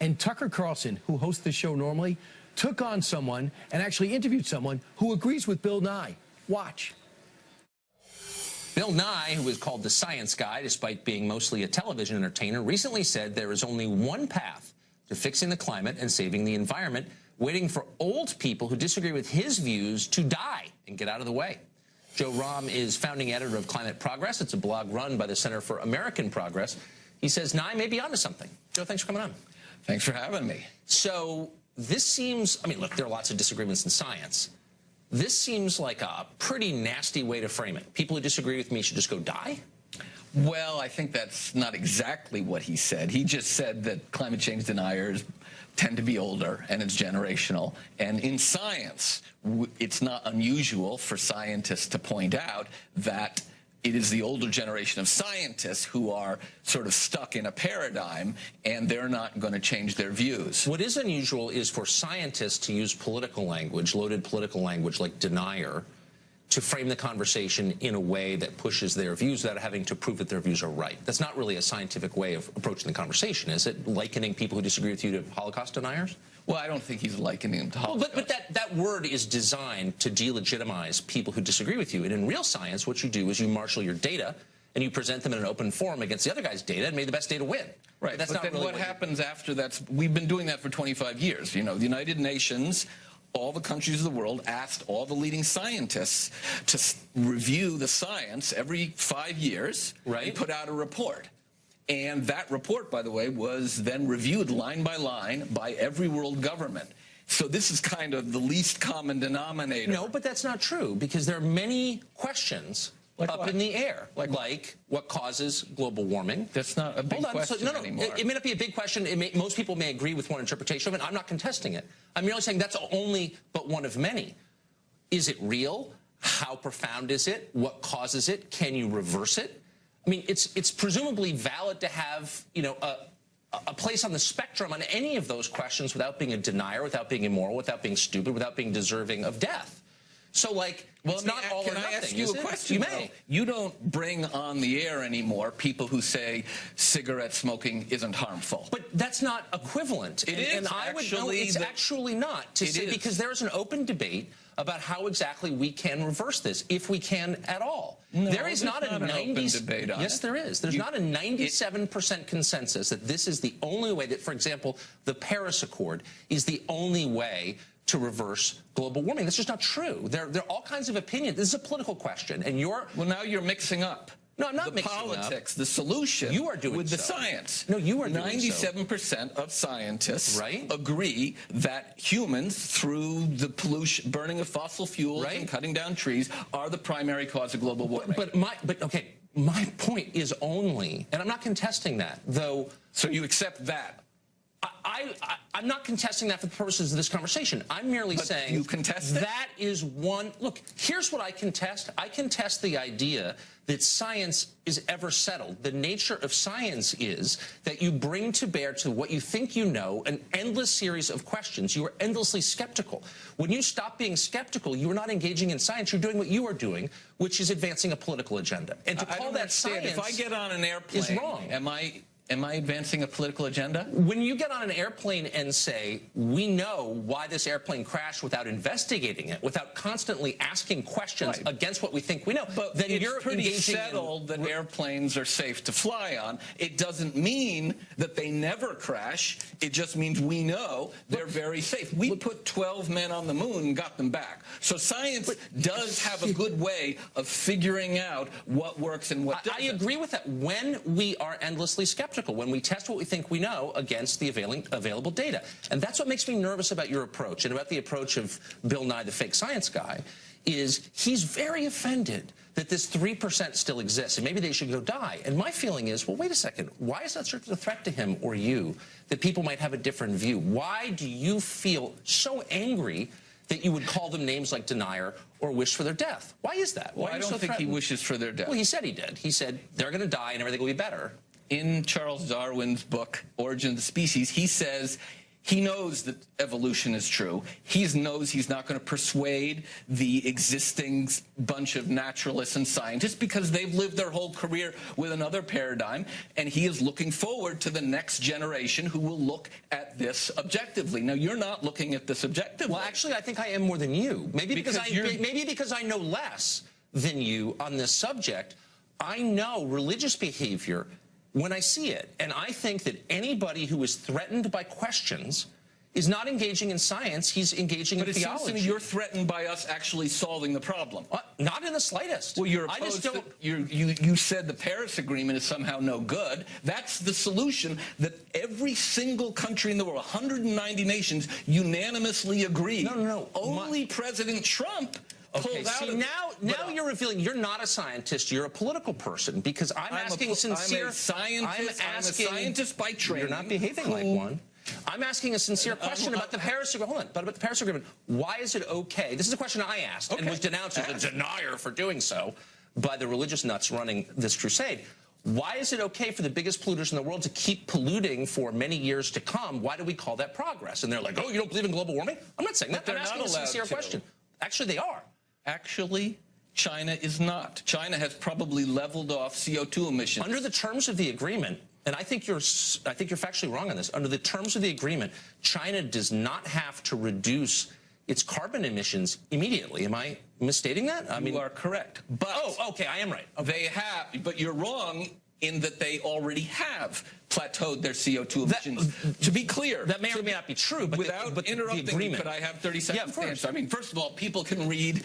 And Tucker Carlson, who hosts the show normally, took on someone and actually interviewed someone who agrees with Bill Nye. Watch. Bill Nye, who is called the science guy despite being mostly a television entertainer, recently said there is only one path to fixing the climate and saving the environment, waiting for old people who disagree with his views to die and get out of the way. Joe Romm is founding editor of Climate Progress. It's a blog run by the Center for American Progress. He says Nye may be onto something. Joe, thanks for coming on. Thanks for having me. So this seems, I mean, look, there are lots of disagreements in science. This seems like a pretty nasty way to frame it. People who disagree with me should just go die? Well, I think that's not exactly what he said. He just said that climate change deniers tend to be older and it's generational. And in science, it's not unusual for scientists to point out that it is the older generation of scientists who are sort of stuck in a paradigm, and they're not going to change their views. What is unusual is for scientists to use political language, loaded political language like denier, to frame the conversation in a way that pushes their views without having to prove that their views are right. That's not really a scientific way of approaching the conversation, is it? Likening people who disagree with you to Holocaust deniers? Well, I don't think he's likening them to Holocaust. Well, but that word is designed to delegitimize people who disagree with you. And in real science, what you do is you marshal your data and you present them in an open forum against the other guy's data and may the best data win. Right. That's but not then really what happens after that? We've been doing that for 25 years. You know, the United Nations, all the countries of the world asked all the leading scientists to review the science every 5 years, right, and put out a report. And that report, by the way, was then reviewed line by every world government. So this is kind of the least common denominator. No, but that's not true, because there are many questions up in the air, like what causes global warming. That's not a big question anymore. It may not be a big question. Most people may agree with one interpretation of it. I'm not contesting it. I'm merely saying that's only but one of many. Is it real? How profound is it? What causes it? Can you reverse it? I mean, it's presumably valid to have, you know, a place on the spectrum on any of those questions without being a denier, without being immoral, without being stupid, without being deserving of death. So, like, well, it's not all or nothing. Can I ask you a question? You may. You don't bring on the air anymore people who say cigarette smoking isn't harmful. But that's not equivalent. It is. And I would know it's actually not. Because there is an open debate about how exactly we can reverse this, if we can at all. No, there is not a 90. Debate on yes, it. There is. There's not a 97% consensus that this is the only way that, for example, the Paris Accord is the only way to reverse global warming. That's just not true. There are all kinds of opinions. This is a political question, and you're... Well, now you're mixing up. No, I'm not mixing up. The politics, the solution you are doing with the so. Science. No, you are doing 97% of scientists agree that humans, through the pollution, burning of fossil fuels and cutting down trees, are the primary cause of global warming. But okay, my point is only, and I'm not contesting that, though... So you accept that? I'm not contesting that for the purposes of this conversation. I'm merely saying you contest it? That is one. Look, here's what I contest. I contest the idea that science is ever settled. The nature of science is that you bring to bear to what you think you know an endless series of questions. You are endlessly skeptical. When you stop being skeptical, you are not engaging in science. You're doing what you are doing, which is advancing a political agenda. And to call that science if I get on an airplane, is wrong. Am I advancing a political agenda? When you get on an airplane and say, we know why this airplane crashed without investigating it, without constantly asking questions against what we think we know, but then you're pretty settled that airplanes are safe to fly on. It doesn't mean that they never crash. It just means we know they're very safe. We put 12 men on the moon and got them back. So science does have a good way of figuring out what works and what doesn't. I agree with that when we are endlessly skeptical. When we test what we think we know against the available data. And that's what makes me nervous about your approach and about the approach of Bill Nye, the fake science guy, is he's very offended that this 3% still exists and maybe they should go die. And my feeling is, well, wait a second. Why is that such a threat to him or you that people might have a different view? Why do you feel so angry that you would call them names like denier or wish for their death? Why is that? Well, I don't think he wishes for their death. Well, he said he did. He said they're going to die and everything will be better. In Charles Darwin's book, Origin of the Species, he says He knows that evolution is true. He knows he's not going to persuade the existing bunch of naturalists and scientists because they've lived their whole career with another paradigm, and he is looking forward to the next generation who will look at this objectively. Now, you're not looking at this objectively. Well, actually, I think I am more than you. Maybe because I know less than you on this subject. I know religious behavior when I see it. And I think that anybody who is threatened by questions is not engaging in science, he's engaging in theology. But it seems to me you're threatened by us actually solving the problem. Not in the slightest. Well, you're opposed to, you said the Paris Agreement is somehow no good. That's the solution that every single country in the world, 190 nations, unanimously agreed. No. Only President Trump pulled out. See, now you're revealing you're not a scientist, you're a political person, because I'm asking sincere... I'm a scientist by training. You're not behaving like one. I'm asking a sincere question about the Paris Agreement. Hold on, but about the Paris Agreement. Why is it okay? This is a question I asked and was denounced as a denier for doing so by the religious nuts running this crusade. Why is it okay for the biggest polluters in the world to keep polluting for many years to come? Why do we call that progress? And they're like, oh, you don't believe in global warming? I'm not saying that. I'm asking a sincere question. Actually, they are. Actually, China is not. China has probably leveled off CO2 emissions. Under the terms of the agreement, and I think you're factually wrong on this. Under the terms of the agreement, China does not have to reduce its carbon emissions immediately. Am I misstating that? I mean, you are correct. But okay, I am right. Okay. They have, but you're wrong in that they already have plateaued their CO2 emissions. To be clear, that may or may not be true. But without interrupting me, could I have 30 seconds? Yeah, of course. I mean, first of all, people can read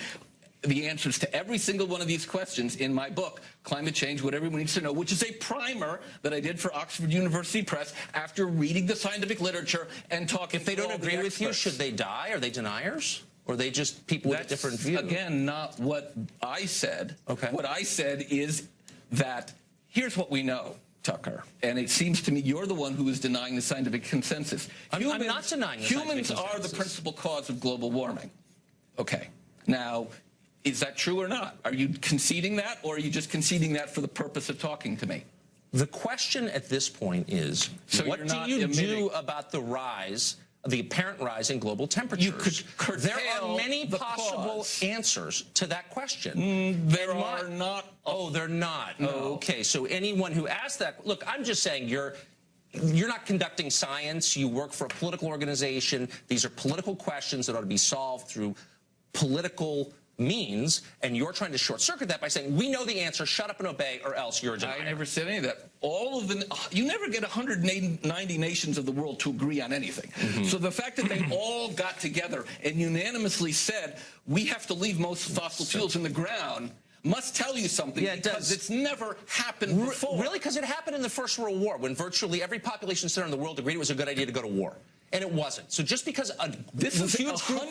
the answers to every single one of these questions in my book, Climate Change, What Everyone Needs to Know, which is a primer that I did for Oxford University Press after reading the scientific literature and talking If they to don't all the agree with experts. you, should they die? Are they deniers? Or are they just people with a different view? Again, not what I said. Okay. What I said is that here's what we know, Tucker, and it seems to me you're the one who is denying the scientific consensus. I'm not denying the scientific consensus. Humans are the principal cause of global warming. Okay. Now, is that true or not? Are you conceding that, or are you just conceding that for the purpose of talking to me? The question at this point is, what do you do about the rise, the apparent rise in global temperatures? You could curtail There are many possible answers to that question. There are not. Oh, they're not. No. Okay, so anyone who asked that, look, I'm just saying you're not conducting science. You work for a political organization. These are political questions that ought to be solved through political means, and you're trying to short-circuit that by saying, we know the answer, shut up and obey, or else you're a denier. I never said any of that. All of the, you never get 190 nations of the world to agree on anything. So the fact that they all got together and unanimously said, we have to leave most fossil fuels in the ground, must tell you something, because it's never happened before. Really? Because it happened in the First World War, when virtually every population center in the world agreed it was a good idea to go to war. And it wasn't. So just because a huge group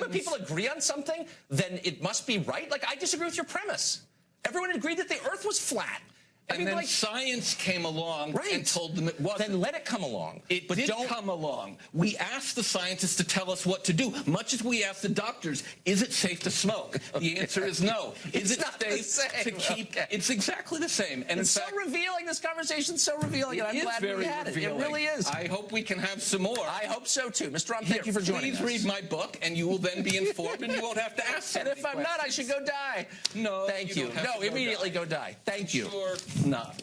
of people agree on something, then it must be right? Like, I disagree with your premise. Everyone agreed that the Earth was flat. And then science came along and told them it wasn't. Then let it come along. It did come along. We asked the scientists to tell us what to do, much as we asked the doctors, is it safe to smoke? The answer is no. Is it safe to keep? It's exactly the same. And it's so revealing. This conversation's so revealing, and I'm glad we had it. It really is. I hope we can have some more. I hope so, too. Mr. Trump, thank you for joining us. Please read my book, and you will then be informed, and you won't have to ask so many questions. And if I'm not, I should go die. No, thank you. No, immediately go die. Thank you. Sure not.